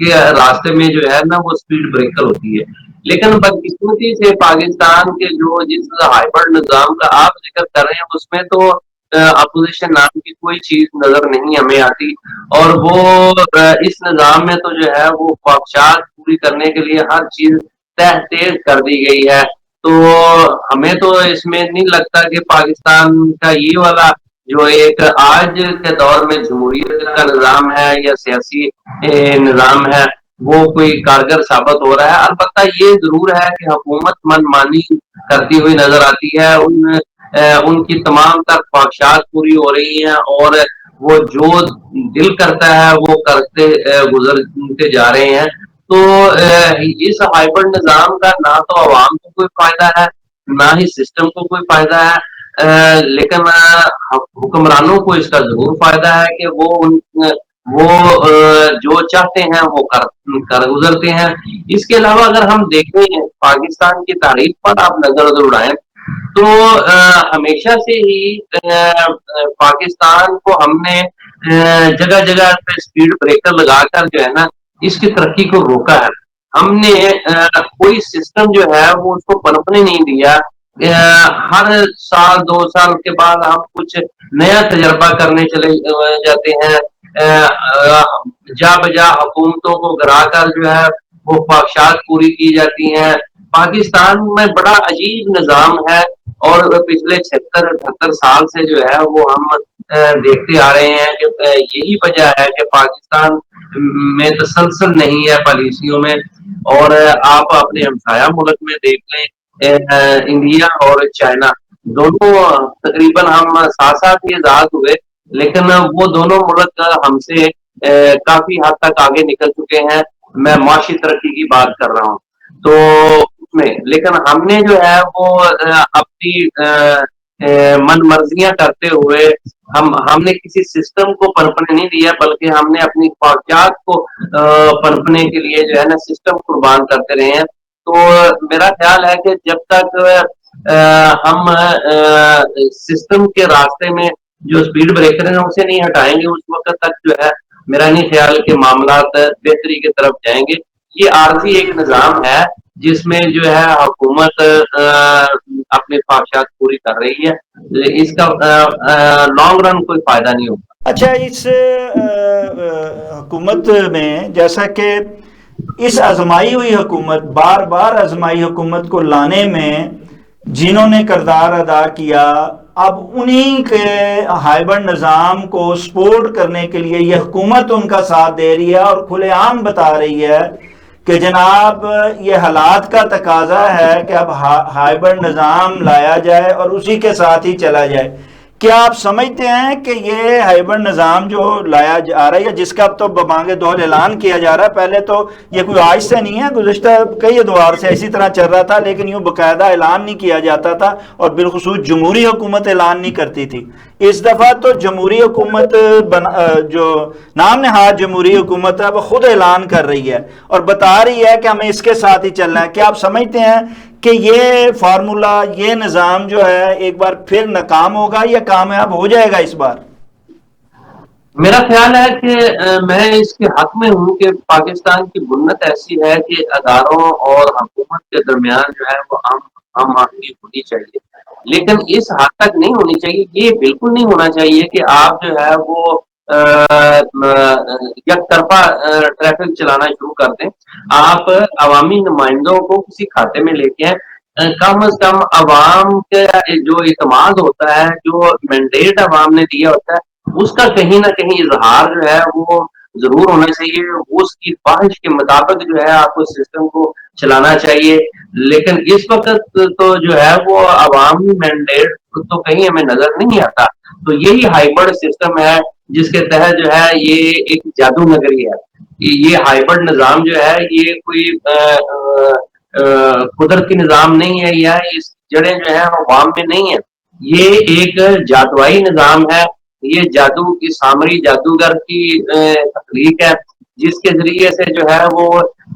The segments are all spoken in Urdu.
کے راستے میں جو ہے نا وہ اسپیڈ بریکر ہوتی ہے. لیکن بدقسمتی سے پاکستان کے جو جس ہائیبرڈ نظام کا آپ ذکر کر رہے ہیں اس میں تو اپوزیشن نام کی کوئی چیز نظر نہیں ہمیں آتی. اور وہ اس نظام میں تو جو ہے وہ خواہشات پوری کرنے کے لیے ہر چیز تیز کر دی گئی ہے. تو ہمیں تو اس میں نہیں لگتا کہ پاکستان کا یہ والا جو ایک آج کے دور میں جمہوریت کا نظام ہے یا سیاسی نظام ہے وہ کوئی کارگر ثابت ہو رہا ہے. البتہ یہ ضرور ہے کہ حکومت من مانی کرتی ہوئی نظر آتی ہے. ان کی تمام تر خواہشات پوری ہو رہی ہیں اور وہ جو دل کرتا ہے وہ کرتے گزرتے جا رہے ہیں. تو اس ہائیبرڈ نظام کا نہ تو عوام کو کوئی فائدہ ہے نہ ہی سسٹم کو کوئی فائدہ ہے. لیکن حکمرانوں کو اس کا ضرور فائدہ ہے کہ وہ جو چاہتے ہیں وہ کر گزرتے ہیں. اس کے علاوہ اگر ہم دیکھیں پاکستان کی تاریخ پر آپ نظر اڑائیں تو ہمیشہ سے ہی پاکستان کو ہم نے جگہ جگہ پہ اسپیڈ بریکر لگا کر جو ہے نا اس کی ترقی کو روکا ہے. ہم نے کوئی سسٹم جو ہے وہ اس کو پنپنے نہیں دیا. ہر سال 2 سال کے بعد ہم کچھ نیا تجربہ کرنے چلے جاتے ہیں. جا بجا حکومتوں کو گرا کر جو ہے وہ خواہشات پوری کی جاتی ہیں. پاکستان میں بڑا عجیب نظام ہے اور پچھلے 76-78 سال سے جو ہے وہ ہم دیکھتے آ رہے ہیں کہ یہی وجہ ہے کہ پاکستان میں تسلسل نہیں ہے پالیسیوں میں. اور آپ اپنے ہمسایہ ملک میں دیکھ لیں انڈیا اور چائنا دونوں تقریباً ہم ساتھ ساتھ ہی آزاد ہوئے لیکن وہ دونوں ملک ہم سے کافی حد تک آگے نکل چکے ہیں. میں معاشی ترقی کی بات کر رہا ہوں تو اس میں لیکن ہم نے جو ہے وہ اپنی من مرضیاں کرتے ہوئے ہم نے کسی سسٹم کو پنپنے نہیں دیا بلکہ ہم نے اپنی خواہشات کو پنپنے کے لیے جو ہے نا سسٹم قربان کرتے رہے ہیں. تو میرا خیال ہے کہ جب تک ہم سسٹم کے راستے میں جو اسپیڈ بریکر ہیں اسے نہیں ہٹائیں گے اس وقت تک جو ہے میرا نہیں خیال کہ معاملات بہتری کی طرف جائیں گے. یہ عارضی ایک نظام ہے جس میں جو ہے حکومت اپنی خواہشات پوری کر رہی ہے. اس کا لانگ رن کوئی فائدہ نہیں ہوگا. اچھا اس حکومت میں جیسا کہ اس آزمائی ہوئی حکومت بار بار آزمائی حکومت کو لانے میں جنہوں نے کردار ادا کیا اب انہی کے ہائیبرڈ نظام کو سپورٹ کرنے کے لیے یہ حکومت ان کا ساتھ دے رہی ہے اور کھلے عام بتا رہی ہے کہ جناب یہ حالات کا تقاضا ہے کہ اب ہائیبرڈ نظام لایا جائے اور اسی کے ساتھ ہی چلا جائے. کیا آپ سمجھتے ہیں کہ یہ ہائیبرڈ نظام جو لایا جا رہا ہے جس کا اب تو بمانگ دول اعلان کیا جا رہا ہے پہلے تو یہ کوئی آج سے نہیں ہے گزشتہ کئی ادوار سے اسی طرح چل رہا تھا لیکن یوں باقاعدہ اعلان نہیں کیا جاتا تھا اور بالخصوص جمہوری حکومت اعلان نہیں کرتی تھی. اس دفعہ تو جمہوری حکومت جو نام نہاد جمہوری حکومت ہے وہ خود اعلان کر رہی ہے اور بتا رہی ہے کہ ہمیں اس کے ساتھ ہی چلنا ہے. کیا آپ سمجھتے ہیں کہ یہ فارمولا یہ نظام جو ہے ایک بار پھر ناکام ہوگا یا کامیاب ہو جائے گا اس بار؟ میرا خیال ہے کہ میں اس کے حق میں ہوں کہ پاکستان کی بنیاد ایسی ہے کہ اداروں اور حکومت کے درمیان جو ہے وہ ہم آہنگی ہونی چاہیے لیکن اس حد تک نہیں ہونی چاہیے. یہ بالکل نہیں ہونا چاہیے کہ آپ جو ہے وہ یک طرفہ ٹریفک چلانا شروع کر دیں. آپ عوامی نمائندوں کو کسی کھاتے میں لے کے کم از کم عوام کے جو اعتماد ہوتا ہے جو مینڈیٹ عوام نے دیا ہوتا ہے اس کا کہیں نہ کہیں اظہار جو ہے وہ ضرور ہونا چاہیے. اس کی خواہش کے مطابق جو ہے آپ کو سسٹم کو چلانا چاہیے. لیکن اس وقت تو جو ہے وہ عوامی مینڈیٹ تو کہیں ہمیں نظر نہیں آتا. تو یہی ہائیبرڈ سسٹم ہے جس کے تحت جو ہے یہ ایک جادو نگری ہے. یہ ہائیبرڈ نظام جو ہے یہ کوئی قدرتی نظام نہیں ہے یا اس جڑیں جو ہے عوام میں نہیں ہے. یہ ایک جادوائی نظام ہے. یہ جادو کی سامری جادوگر کی تخلیق ہے جس کے ذریعے سے جو ہے وہ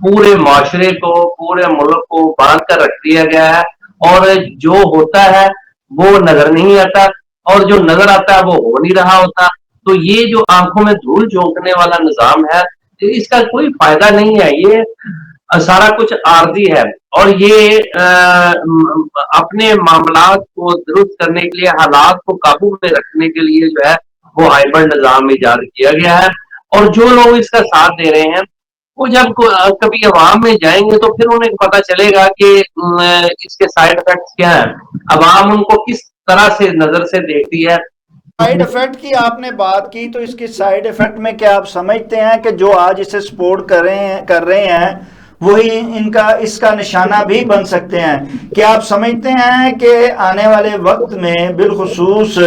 پورے معاشرے کو پورے ملک کو باندھ کر رکھ دیا گیا ہے اور جو ہوتا ہے وہ نظر نہیں آتا اور جو نظر آتا ہے وہ ہو نہیں رہا ہوتا. تو یہ جو آنکھوں میں دھول جھونکنے والا نظام ہے اس کا کوئی فائدہ نہیں ہے، یہ سارا کچھ عارضی ہے، اور یہ اپنے معاملات کو درست کرنے کے لیے، حالات کو قابو میں رکھنے کے لیے جو ہے وہ ہائبرڈ نظام ایجاد کیا گیا ہے۔ اور جو لوگ اس کا ساتھ دے رہے ہیں وہ جب کبھی عوام میں جائیں گے تو پھر انہیں پتا چلے گا کہ اس کے سائیڈ افیکٹس کیا ہیں، عوام ان کو کس طرح سے نظر سے دیکھتی ہے۔ سائیڈ افیکٹ کی آپ نے بات کی، تو اس کی سائیڈ افیکٹ میں کیا آپ سمجھتے ہیں کہ جو آج اسے سپورٹ کر رہے ہیں وہی اس کا نشانہ بھی بن سکتے ہیں؟ کیا آپ سمجھتے ہیں کہ آنے والے وقت میں بالخصوص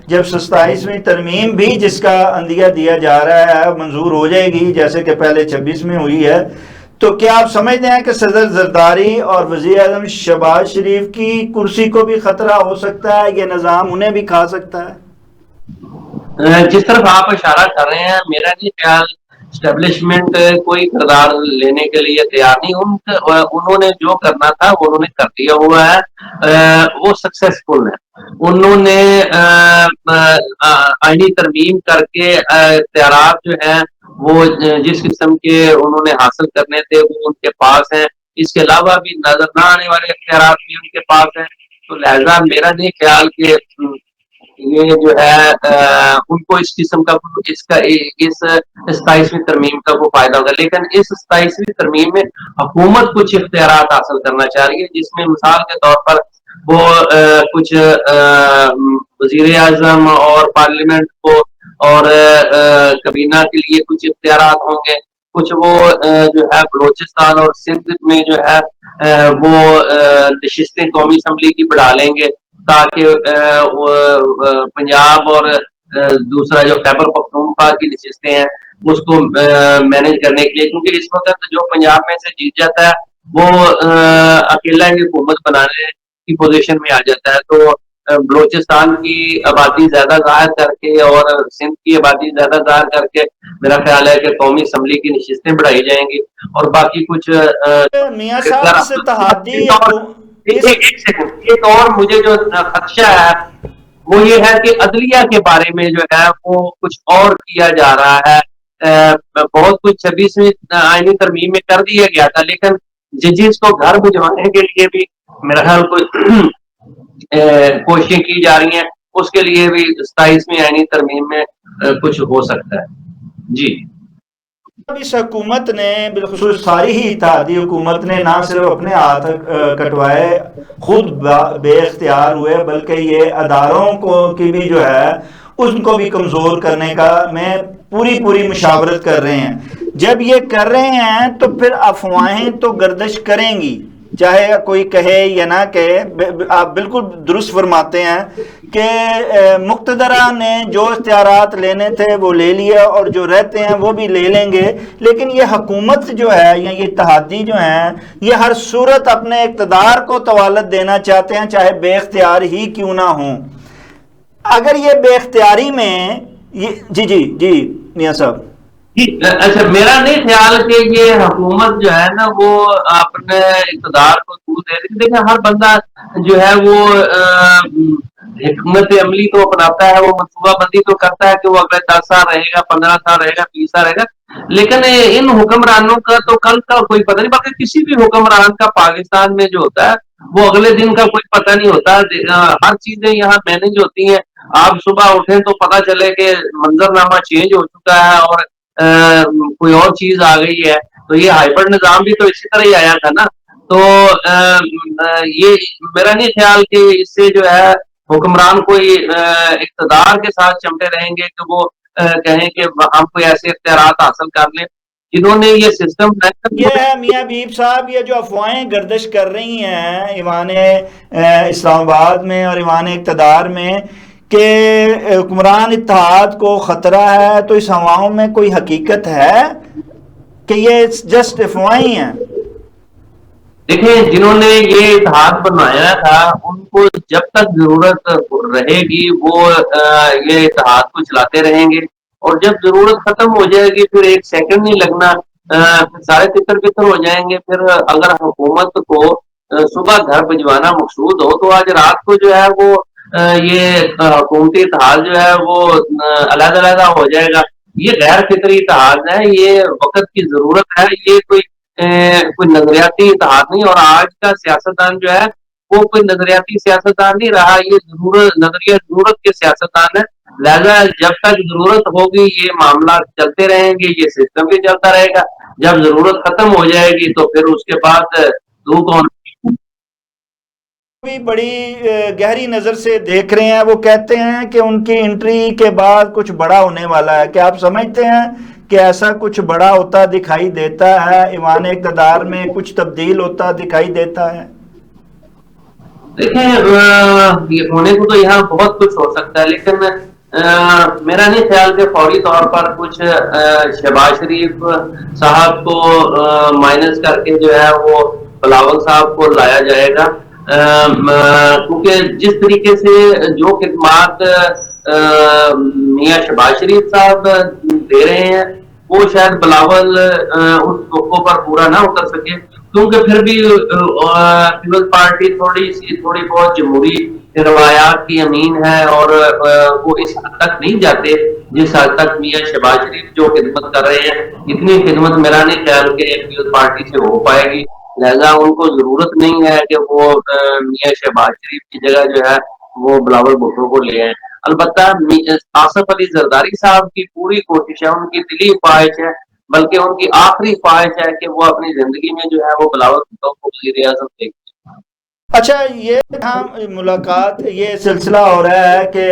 جب 27ویں ترمیم بھی جس کا عندیہ دیا جا رہا ہے منظور ہو جائے گی، جیسے کہ پہلے 26 میں ہوئی ہے، تو کیا آپ سمجھتے ہیں کہ صدر زرداری اور وزیر اعظم شہباز شریف کی کرسی کو بھی خطرہ ہو سکتا ہے، یہ نظام انہیں بھی کھا سکتا ہے؟ جس طرف آپ اشارہ کر رہے ہیں، میرا نہیں خیال اسٹیبلشمنٹ کوئی کردار لینے کے لیے تیار نہیں، انہوں نے جو کرنا تھا وہ انہوں نے کر دیا ہوا ہے، وہ سکسیسفل ہے۔ انہوں نے آئینی ترمیم کر کے اختیارات جو ہیں وہ جس قسم کے انہوں نے حاصل کرنے تھے وہ ان کے پاس ہیں، اس کے علاوہ بھی نظر نہ آنے والے اختیارات بھی ان کے پاس ہیں، تو لہذا میرا نہیں خیال کہ یہ جو ہے ان کو اس قسم کا اس 27ویں ترمیم کا وہ فائدہ ہوگا۔ لیکن اس 27ویں ترمیم میں حکومت کچھ اختیارات حاصل کرنا چاہ رہی ہے، جس میں مثال کے طور پر وہ کچھ وزیر اعظم اور پارلیمنٹ کو اور کابینہ کے لیے کچھ اختیارات ہوں گے، کچھ وہ جو ہے بلوچستان اور سندھ میں جو ہے وہ نشستیں قومی اسمبلی کی بڑھا لیں گے، تاکہ پنجاب اور دوسرا جو خیبر پختونخوا کی نشستیں ہیں اس کو مینج کرنے کے لیے، کیونکہ اس وقت جو پنجاب میں سے جیت جاتا ہے وہ اکیلا ہی حکومت بنانے کی پوزیشن میں آ جاتا ہے، تو بلوچستان کی آبادی زیادہ ظاہر کر کے اور سندھ کی آبادی زیادہ ظاہر کر کے میرا خیال ہے کہ قومی اسمبلی کی نشستیں بڑھائی جائیں گی، اور باقی کچھ میاں صاحب اس اتحادی ایک اور مجھے جو خدشہ ہے وہ یہ ہے کہ عدلیہ کے بارے میں جو ہے وہ کچھ اور کیا جا رہا ہے۔ بہت کچھ 26ویں آئینی ترمیم میں کر دیا گیا تھا، لیکن ججز کو گھر بھجوانے کے لیے بھی میرا خیال کوششیں کی جا رہی ہیں، اس کے لیے بھی 27ویں آئینی ترمیم میں کچھ ہو سکتا ہے۔ جی، اس حکومت نے بالخصوص ساری ہی اتحادی حکومت نے نہ صرف اپنے ہاتھ کٹوائے، خود بے اختیار ہوئے، بلکہ یہ اداروں کی بھی جو ہے ان کو بھی کمزور کرنے کا میں پوری مشاورت کر رہے ہیں۔ جب یہ کر رہے ہیں تو پھر افواہیں تو گردش کریں گی، چاہے کوئی کہے یا نہ کہے۔ آپ بالکل درست فرماتے ہیں کہ مقتدرہ نے جو اختیارات لینے تھے وہ لے لیا، اور جو رہتے ہیں وہ بھی لے لیں گے، لیکن یہ حکومت جو ہے یا یہ اتحادی جو ہیں یہ ہر صورت اپنے اقتدار کو طوالت دینا چاہتے ہیں، چاہے بے اختیار ہی کیوں نہ ہوں۔ اگر یہ بے اختیاری میں جی میاں صاحب، اچھا، میرا نہیں خیال کہ یہ حکومت جو ہے نا وہ اپنے اقتدار کو دور دے رہی ہے۔ دیکھیں، ہر بندہ جو ہے وہ حکمت عملی تو اپناتا ہے، وہ منصوبہ بندی تو کرتا ہے کہ وہ اگلے 10 سال رہے گا، 15 سال رہے گا، 20 سال رہے گا، لیکن ان حکمرانوں کا تو کل کا کوئی پتہ نہیں۔ باقی کسی بھی حکمران کا پاکستان میں جو ہوتا ہے وہ اگلے دن کا کوئی پتہ نہیں ہوتا، ہر چیزیں یہاں مینج ہوتی ہیں۔ آپ صبح اٹھیں تو پتہ چلے کہ منظر نامہ چینج ہو چکا ہے اور کوئی اور چیز آ گئی ہے، تو یہ ہائبرڈ نظام بھی تو اسی طرح ہی آیا تھا نا۔ تو یہ میرا نہیں خیال کہ اس سے جو ہے حکمران کوئی اقتدار کے ساتھ چمٹے رہیں گے کہ وہ کہیں کہ ہم کوئی ایسے اختیارات حاصل کر لیں جنہوں نے یہ سسٹم یہ ہے میاں بیب صاحب، یہ جو افواہیں گردش کر رہی ہیں ایوان اسلام آباد میں اور ایوان اقتدار میں کہ حکمران اتحاد کو خطرہ ہے، تو اس ہواؤں میں کوئی حقیقت ہے کہ یہ جسٹ افواہیں ہیں؟ دیکھیں، جنہوں نے یہ اتحاد بنایا تھا ان کو جب تک ضرورت رہے گی وہ یہ اتحاد کو چلاتے رہیں گے، اور جب ضرورت ختم ہو جائے گی پھر ایک سیکنڈ نہیں لگنا، سارے تتر بتر ہو جائیں گے۔ پھر اگر حکومت کو صبح گھر بھجوانا مقصود ہو تو آج رات کو جو ہے وہ یہ حکومتی اتحاد جو ہے وہ علیحدہ ہو جائے گا، یہ غیر فطری اتحاد ہے، یہ وقت کی ضرورت ہے، یہ کوئی نظریاتی اتحاد نہیں. اور آج کا سیاستدان جو ہے وہ کوئی نظریاتی سیاستدان نہیں رہا، یہ ضرورت کے سیاستدان ہے. لہذا جب تک ضرورت ہوگی یہ معاملات چلتے رہیں گے، یہ سسٹم بھی چلتا رہے گا. جب ضرورت ختم ہو جائے گی تو پھر اس کے بعد تو کون بھی بڑی گہری نظر سے دیکھ رہے ہیں. وہ کہتے ہیں کہ ان کی انٹری کے بعد کچھ بڑا ہونے والا ہے. کیا آپ سمجھتے ہیں کہ ایسا کچھ بڑا ہوتا دکھائی دیتا ہے؟ ایوان اقتدار میں کچھ تبدیل ہوتا دکھائی دیتا ہے؟ دیکھیں، ہونے کو تو یہاں بہت کچھ ہو سکتا ہے، لیکن میرا نہیں خیال کہ فوری طور پر کچھ شہباز شریف صاحب کو مائنس کر کے جو ہے وہ بلاول صاحب کو لایا جائے گا. کیونکہ جس طریقے سے جو خدمات میاں شہباز شریف صاحب دے رہے ہیں وہ شاید بلاول اس موقع پر پورا نہ اتر سکے، کیونکہ پھر بھی پیپلز پارٹی تھوڑی بہت جمہوری روایات کی امین ہے، اور وہ اس حد تک نہیں جاتے جس حد تک میاں شہباز شریف جو خدمت کر رہے ہیں. اتنی خدمت میرا نہیں خیال کہ پیپلز پارٹی سے ہو پائے گی. لہذا ان کو ضرورت نہیں ہے کہ وہ میاں شہباز شریف کی جگہ جو ہے وہ بلاول بھٹو کو لے آئیں. البتہ آصف علی زرداری صاحب کی پوری کوشش ہے، ان کی دلی خواہش ہے، بلکہ ان کی آخری خواہش ہے کہ وہ اپنی زندگی میں جو ہے وہ بلاول بھٹو کو وزیر اعظم دے. اچھا، یہ ملاقات، یہ سلسلہ ہو رہا ہے کہ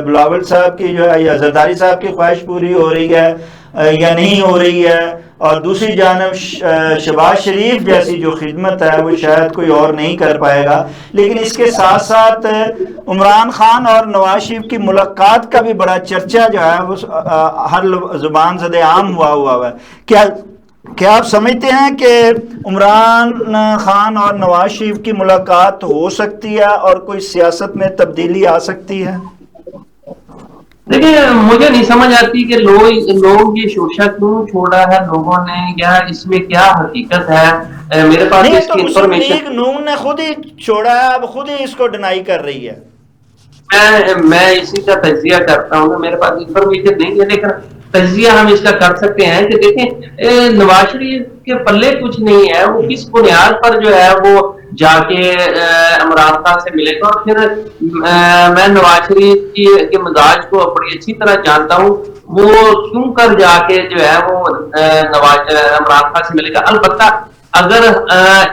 بلاول صاحب کی جو ہے یا زرداری صاحب کی خواہش پوری ہو رہی ہے یا نہیں ہو رہی ہے، اور دوسری جانب شہباز شریف جیسی جو خدمت ہے وہ شاید کوئی اور نہیں کر پائے گا. لیکن اس کے ساتھ ساتھ عمران خان اور نواز شریف کی ملاقات کا بھی بڑا چرچا جو ہے وہ ہر زبان زد عام ہوا ہے. کیا آپ سمجھتے ہیں کہ عمران خان اور نواز شریف کی ملاقات ہو سکتی ہے اور کوئی سیاست میں تبدیلی آ سکتی ہے؟ دیکھیں، مجھے نہیں سمجھ آتی کہ لوگ یہ شوشہ کیوں چھوڑا ہے لوگوں نے، یا اس میں کیا حقیقت ہے. میرے پاس نہیں، یہ اس تو کی مسلم انفارمیشن لیگ نون نے خود ہی چھوڑا ہے، اب خود ہی اس کو ڈینائی کر رہی ہے. میں اسی کا تجزیہ کرتا ہوں. میرے پاس انفارمیشن نہیں ہے، لیکن تجزیہ ہم اس کا کر سکتے ہیں کہ دیکھیں نواز شریف کے پلے کچھ نہیں ہے، وہ کس بنیاد پر جو ہے وہ جا کے عمران خان سے ملے گا. اور پھر میں نواز شریف کے مزاج کو بڑی اچھی طرح جانتا ہوں، وہ کیوں کر جا کے جو ہے وہ عمران خان سے ملے گا. البتہ اگر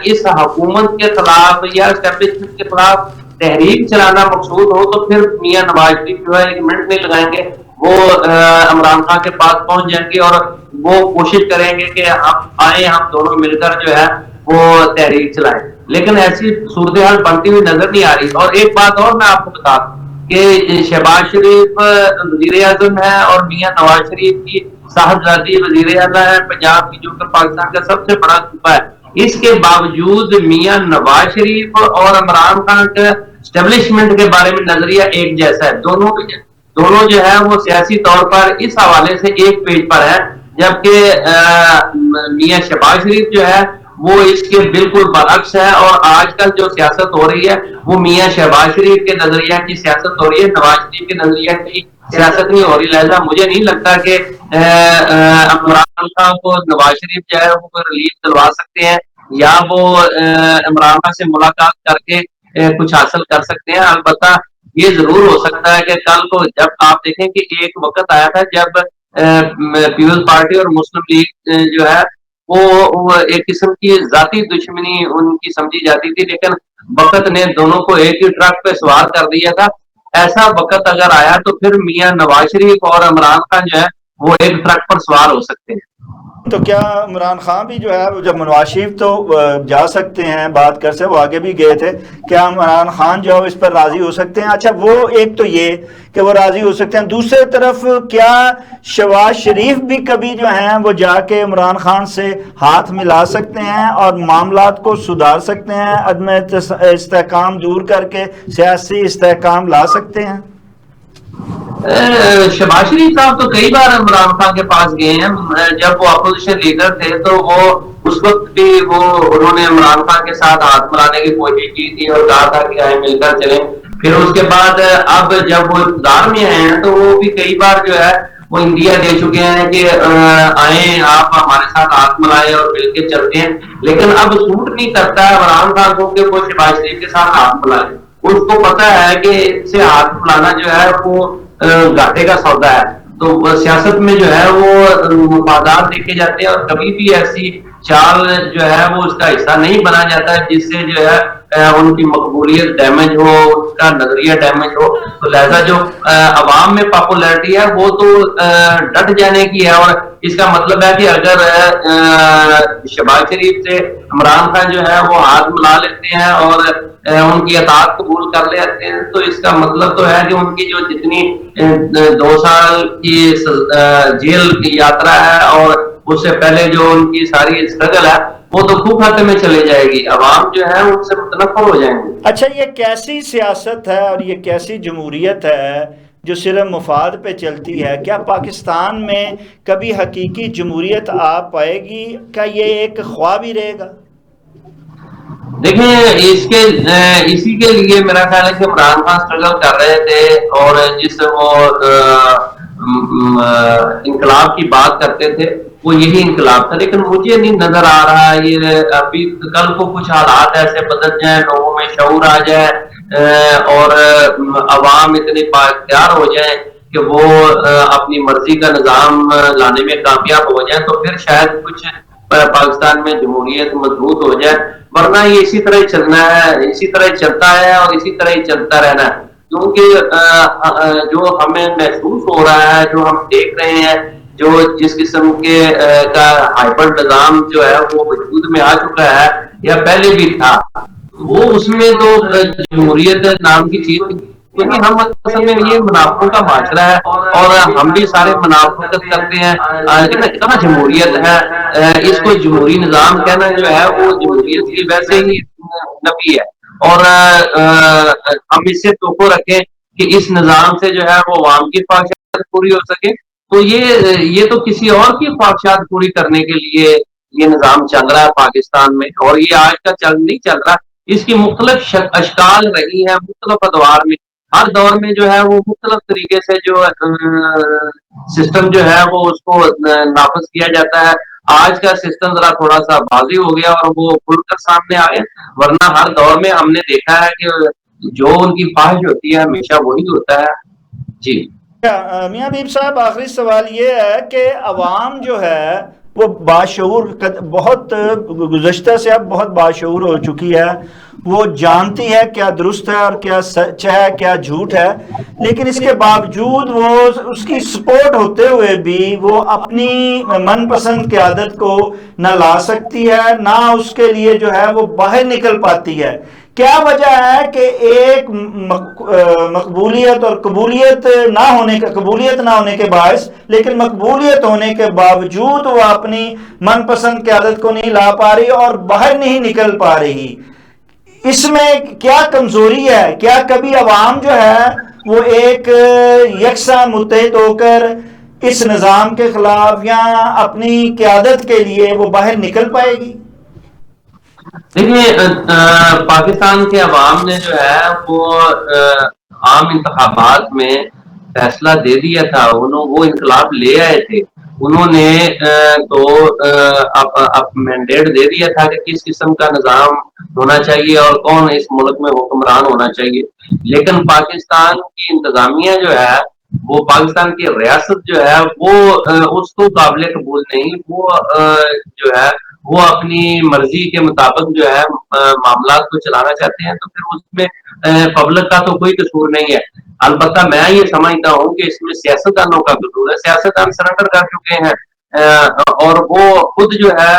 اس حکومت کے خلاف یا اسٹیبلشمنٹ کے خلاف تحریک چلانا مقصود ہو تو پھر میاں نواز شریف جو ہے ایک منٹ نہیں لگائیں گے، وہ عمران خان کے پاس پہنچ جائیں گے اور وہ کوشش کریں گے کہ ہم آئیں، ہم دونوں مل کر جو ہے وہ تحریک چلائیں. لیکن ایسی صورتحال بنتی ہوئی نظر نہیں آ رہی. اور ایک بات اور میں آپ کو بتا دوں کہ شہباز شریف وزیر اعظم ہے اور میاں نواز شریف کی صاحبزادی وزیر اعلیٰ ہے پنجاب کی، جو کہ پاکستان کا سب سے بڑا صوبہ ہے. اس کے باوجود میاں نواز شریف اور عمران خان کے اسٹیبلشمنٹ کے بارے میں نظریہ ایک جیسا ہے. دونوں جو ہے وہ سیاسی طور پر اس حوالے سے ایک پیج پر ہے، جبکہ میاں شہباز شریف جو ہے وہ اس کے بالکل برعکس ہے. اور آج کل جو سیاست ہو رہی ہے وہ میاں شہباز شریف کے نظریہ کی سیاست ہو رہی ہے، نواز شریف کے نظریہ کی سیاست نہیں ہو رہی. لہذا مجھے نہیں لگتا کہ عمران خان کو نواز شریف جو ہے وہ ریلیز دلوا سکتے ہیں یا وہ عمران خان سے ملاقات کر کے کچھ حاصل کر سکتے ہیں. البتہ یہ ضرور ہو سکتا ہے کہ کل کو جب آپ دیکھیں کہ ایک وقت آیا تھا جب پیپلز پارٹی اور مسلم لیگ جو ہے وہ ایک قسم کی ذاتی دشمنی ان کی سمجھی جاتی تھی، لیکن وقت نے دونوں کو ایک ہی ٹرک پہ سوار کر دیا تھا. ایسا وقت اگر آیا تو پھر میاں نواز شریف اور عمران خان جو ہے وہ ایک ٹرک پر سوار ہو سکتے ہیں. تو کیا عمران خان بھی جو ہے جب نواز شریف تو جا سکتے ہیں بات کر سے، وہ آگے بھی گئے تھے، کیا عمران خان جو ہے اس پر راضی ہو سکتے ہیں؟ اچھا، وہ ایک تو یہ کہ وہ راضی ہو سکتے ہیں، دوسرے طرف کیا شہباز شریف بھی کبھی جو ہیں وہ جا کے عمران خان سے ہاتھ ملا سکتے ہیں اور معاملات کو سدھار سکتے ہیں، عدم استحکام دور کر کے سیاسی استحکام لا سکتے ہیں؟ شہباز شریف صاحب تو کئی بار عمران خان کے پاس گئے ہیں. جب وہ اپوزیشن لیڈر تھے تو وہ اس وقت بھی انہوں نے عمران خان کے ساتھ ہاتھ ملانے کی کوشش کی تھی اور کہا تھا کہ آئے مل کر چلیں. پھر اس کے بعد اب جب وہ اقتدار میں ہیں تو وہ بھی کئی بار جو ہے وہ انڈیا دے چکے ہیں کہ آئیں آپ ہمارے ساتھ ہاتھ ملائیں اور مل کے چلتے ہیں، لیکن اب سوٹ نہیں کرتا ہے عمران خان کو کہ وہ شہباز شریف کے ساتھ ہاتھ ملائے. اس کو پتا ہے کہ اس سے ہاتھ ملانا جو ہے وہ گھاٹے کا سودا ہے. تو سیاست میں جو ہے وہ مفادات دیکھے جاتے ہیں، اور کبھی بھی ایسی چال جو ہے وہ اس کا حصہ نہیں بنا جاتا ہے جس سے جو ہے ان کی مقبولیت ڈیمیج ہو، ان کا نظریہ ڈیمیج ہو. تو لہذا جو عوام میں پاپولیرٹی ہے وہ تو ڈٹ جانے کی ہے. اور اس کا مطلب ہے کہ اگر شہباز شریف سے عمران خان جو ہے وہ ہاتھ ملا لیتے ہیں اور ان کی اطاعت قبول کر لیتے ہیں، تو اس کا مطلب تو ہے کہ ان کی جو جتنی 2 سال کی جیل کی یاترا ہے اور اس سے پہلے جو ان کی ساری اسٹرگل ہے وہ تو خوب کھاتے میں چلے جائے گی. عوام جو ہے ان سے متنفر ہو جائیں گے. اچھا، یہ کیسی سیاست ہے اور یہ کیسی جمہوریت ہے جو صرف مفاد پہ چلتی ہے؟ کیا پاکستان میں کبھی حقیقی جمہوریت آ پائے گی؟ کیا یہ ایک خواب ہی رہے گا؟ دیکھیں اسی کے لیے میرا خیال ہے کہ عمران خان اسٹرگل کر رہے تھے، اور جس وہ انقلاب کی بات کرتے تھے وہ یہی انقلاب تھا. لیکن مجھے نہیں نظر آ رہا یہ ابھی کل کو کچھ حالات ایسے بدل جائیں، لوگوں میں شعور آ جائے اور عوام اتنے بااختیار ہو جائیں کہ وہ اپنی مرضی کا نظام لانے میں کامیاب ہو جائیں، تو پھر شاید کچھ پاکستان میں جمہوریت مضبوط ہو جائے. ورنہ یہ اسی طرح ہی چلنا ہے، اسی طرح ہی چلتا ہے اور اسی طرح ہی چلتا رہنا ہے. کیونکہ جو ہمیں محسوس ہو رہا ہے، جو ہم دیکھ رہے ہیں، جو جس قسم کے کا ہائبر نظام جو ہے وہ وجود میں آ چکا ہے یا پہلے بھی تھا، وہ اس میں تو جمہوریت نام کی چیز، کیونکہ ہم اصل میں یہ منافعوں کا معاشرہ ہے اور ہم بھی سارے منافقت کرتے ہیں. کہاں جمہوریت ہے؟ اس کو جمہوری نظام کہنا جو ہے وہ جمہوریت کی ویسے ہی نفی ہے. اور ہم اس سے توقع رکھیں کہ اس نظام سے جو ہے وہ عوام کی خواہشات پوری ہو سکے، تو یہ تو کسی اور کی خواہشات پوری کرنے کے لیے یہ نظام چل رہا ہے پاکستان میں. اور یہ آج کا نہیں چل رہا، اس کی مختلف اشکال رہی ہے مختلف ادوار میں. ہر دور میں جو ہے وہ مختلف طریقے سے جو سسٹم جو ہے وہ اس کو نافذ کیا جاتا ہے. آج کا سسٹم ذرا تھوڑا سا بازی ہو گیا اور وہ کھل کر سامنے آ گیا، ورنہ ہر دور میں ہم نے دیکھا ہے کہ جو ان کی خواہش ہوتی ہے ہمیشہ وہی ہوتا ہے. جی میاں حبیب صاحب، آخری سوال یہ ہے کہ عوام جو ہے وہ باشعور، بہت گزشتہ سے اب بہت باشعور ہو چکی ہے، وہ جانتی ہے کیا درست ہے اور کیا سچ ہے کیا جھوٹ ہے، لیکن اس کے باوجود وہ اس کی سپورٹ ہوتے ہوئے بھی وہ اپنی من پسند قیادت کو نہ لا سکتی ہے، نہ اس کے لیے جو ہے وہ باہر نکل پاتی ہے. کیا وجہ ہے کہ ایک مقبولیت اور قبولیت نہ ہونے کے باعث، لیکن مقبولیت ہونے کے باوجود وہ اپنی من پسند قیادت کو نہیں لا پا رہی اور باہر نہیں نکل پا رہی؟ اس میں کیا کمزوری ہے؟ کیا کبھی عوام جو ہے وہ ایک یکساں متحد ہو کر اس نظام کے خلاف یا اپنی قیادت کے لیے وہ باہر نکل پائے گی؟ دیکھیے، پاکستان کے عوام نے جو ہے وہ عام انتخابات میں فیصلہ دے دیا تھا، وہ انقلاب لے آئے تھے. انہوں نے تو مینڈیٹ دے دیا تھا کہ کس قسم کا نظام ہونا چاہیے اور کون اس ملک میں حکمران ہونا چاہیے. لیکن پاکستان کی انتظامیہ جو ہے، وہ پاکستان کی ریاست جو ہے وہ اس کو قابل قبول نہیں. وہ جو ہے وہ اپنی مرضی کے مطابق جو ہے معاملات کو چلانا چاہتے ہیں، تو پھر اس میں پبلک کا تو کوئی قصور نہیں ہے. البتہ میں یہ سمجھتا ہوں کہ اس میں سیاستدانوں کا قصور ہے. سیاستدان سرنڈر کر چکے ہیں اور وہ خود جو ہے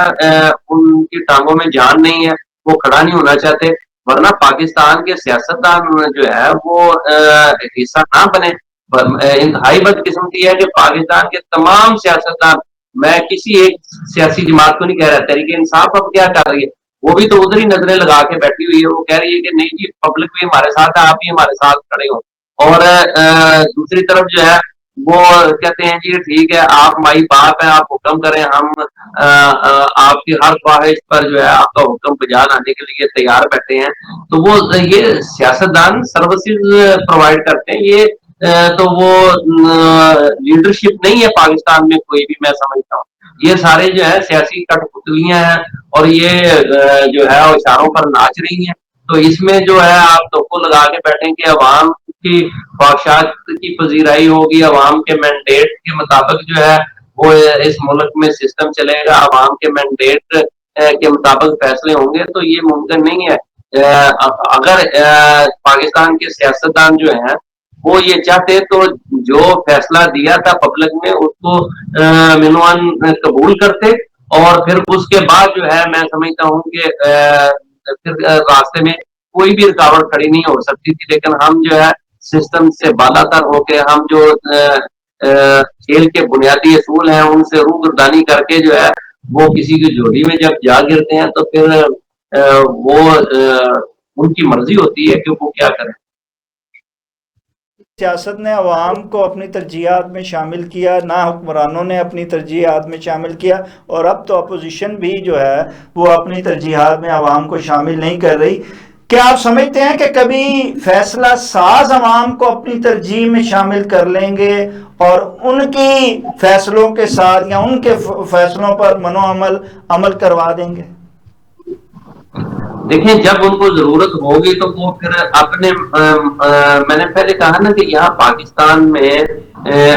ان کی ٹانگوں میں جان نہیں ہے، وہ کھڑا نہیں ہونا چاہتے. ورنہ پاکستان کے سیاستدان جو ہے وہ حصہ نہ بنے. انتہائی بدقسمتی ہے کہ پاکستان کے تمام سیاستدان، میں کسی ایک سیاسی جماعت کو نہیں کہہ رہا، تحریک انصاف اب کیا کر رہی ہے، وہ بھی تو ادھر ہی نظریں لگا کے بیٹھی ہوئی ہے. وہ کہہ رہی ہے کہ نہیں جی، پبلک بھی ہمارے ساتھ ہے، آپ بھی ہمارے ساتھ کھڑے ہو. اور دوسری طرف جو ہے وہ کہتے ہیں جی ٹھیک ہے، آپ ہماری باپ ہیں، آپ حکم کریں، ہم آپ کی ہر خواہش پر جو ہے آپ کا حکم بجا لانے کے لیے تیار بیٹھے ہیں. تو وہ یہ سیاستدان سروسز پرووائڈ کرتے ہیں. یہ تو وہ لیڈرشپ نہیں ہے پاکستان میں کوئی بھی، میں سمجھتا ہوں یہ سارے جو ہے سیاسی کٹ پتلیاں ہیں، اور یہ جو ہے اشاروں پر ناچ رہی ہیں۔ تو اس میں جو ہے آپ توقع لگا کے بیٹھیں کہ عوام کی خواہشات کی پذیرائی ہوگی، عوام کے مینڈیٹ کے مطابق جو ہے وہ اس ملک میں سسٹم چلے گا، عوام کے مینڈیٹ کے مطابق فیصلے ہوں گے، تو یہ ممکن نہیں ہے۔ اگر پاکستان کے سیاستدان جو ہیں وہ یہ چاہتے تو جو فیصلہ دیا تھا پبلک نے اس کو منوان قبول کرتے، اور پھر اس کے بعد جو ہے میں سمجھتا ہوں کہ پھر راستے میں کوئی بھی رکاوٹ کھڑی نہیں ہو سکتی تھی۔ لیکن ہم جو ہے سسٹم سے بالا تر ہو کے، ہم جو کھیل کے بنیادی اصول ہیں ان سے روگردانی کر کے جو ہے وہ کسی کی جوڑی میں جب جا گرتے ہیں تو پھر وہ ان کی مرضی ہوتی ہے کہ وہ کیا کریں۔ سیاست نے عوام کو اپنی ترجیحات میں شامل کیا، نہ حکمرانوں نے اپنی ترجیحات میں شامل کیا، اور اب تو اپوزیشن بھی جو ہے وہ اپنی ترجیحات میں عوام کو شامل نہیں کر رہی۔ کیا آپ سمجھتے ہیں کہ کبھی فیصلہ ساز عوام کو اپنی ترجیح میں شامل کر لیں گے اور ان کی فیصلوں کے ساتھ یا ان کے فیصلوں پر منو عمل کروا دیں گے؟ دیکھیں جب ان کو ضرورت ہوگی تو وہ پھر اپنے میں نے پہلے کہا نا کہ یہاں پاکستان میں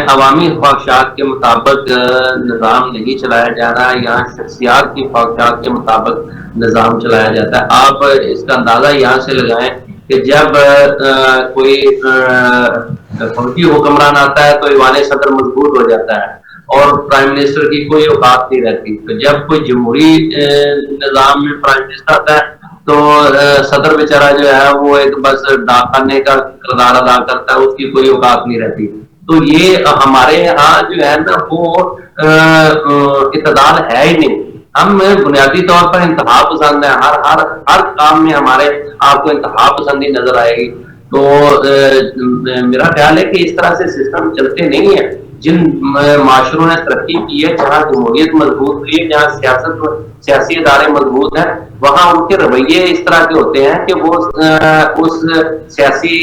عوامی خواہشات کے مطابق نظام نہیں چلایا جا رہا ہے، یہاں شخصیات کی خواہشات کے مطابق نظام چلایا جاتا ہے۔ آپ اس کا اندازہ یہاں سے لگائیں کہ جب کوئی فوجی حکمران آتا ہے تو ایوان صدر مضبوط ہو جاتا ہے اور پرائم منسٹر کی کوئی اوقات نہیں رہتی۔ تو جب کوئی جمہوری نظام میں پرائم منسٹر آتا ہے تو صدر بیچارہ جو ہے وہ ایک بس ڈاکخانے کا کردار ادا کرتا ہے، اس کی کوئی اوقات نہیں رہتی۔ تو یہ ہمارے یہاں جو ہے نا وہ اقتدار ہے ہی نہیں۔ ہم بنیادی طور پر انتہا پسند ہیں، ہر کام میں ہمارے آپ کو انتہا پسندی نظر آئے گی۔ تو میرا خیال ہے کہ اس طرح سے سسٹم چلتے نہیں ہیں۔ جن معاشروں نے ترقی کی ہے، جہاں جمہوریت مضبوط ہوئی ہے، جہاں سیاسی ادارے مضبوط ہیں، وہاں ان کے رویے اس طرح کے ہوتے ہیں کہ وہ اس سیاسی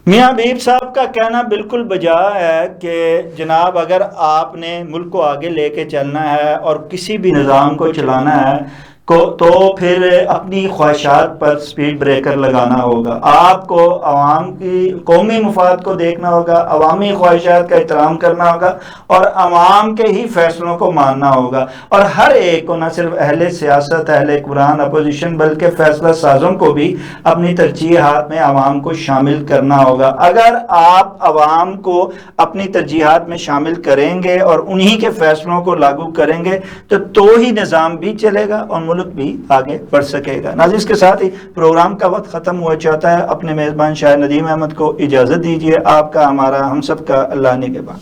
میاں حبیب صاحب کا کہنا بالکل بجا ہے کہ جناب اگر آپ نے ملک کو آگے لے کے چلنا ہے اور کسی بھی نظام کو چلانا ہے تو پھر اپنی خواہشات پر سپیڈ بریکر لگانا ہوگا۔ آپ کو عوام کی قومی مفاد کو دیکھنا ہوگا، عوامی خواہشات کا احترام کرنا ہوگا اور عوام کے ہی فیصلوں کو ماننا ہوگا، اور ہر ایک کو، نہ صرف اہل سیاست، اہل قرآن، اپوزیشن، بلکہ فیصلہ سازوں کو بھی اپنی ترجیحات میں عوام کو شامل کرنا ہوگا۔ اگر آپ عوام کو اپنی ترجیحات میں شامل کریں گے اور انہی کے فیصلوں کو لاگو کریں گے تو ہی نظام بھی چلے گا اور ملک بھی آگے بڑھ سکے گا۔ ناظرین، اس کے ساتھ ہی پروگرام کا وقت ختم ہوا چاہتا ہے۔ اپنے میزبان شاعر ندیم احمد کو اجازت دیجیے۔ آپ کا، ہمارا، ہم سب کا اللہ نگہبان۔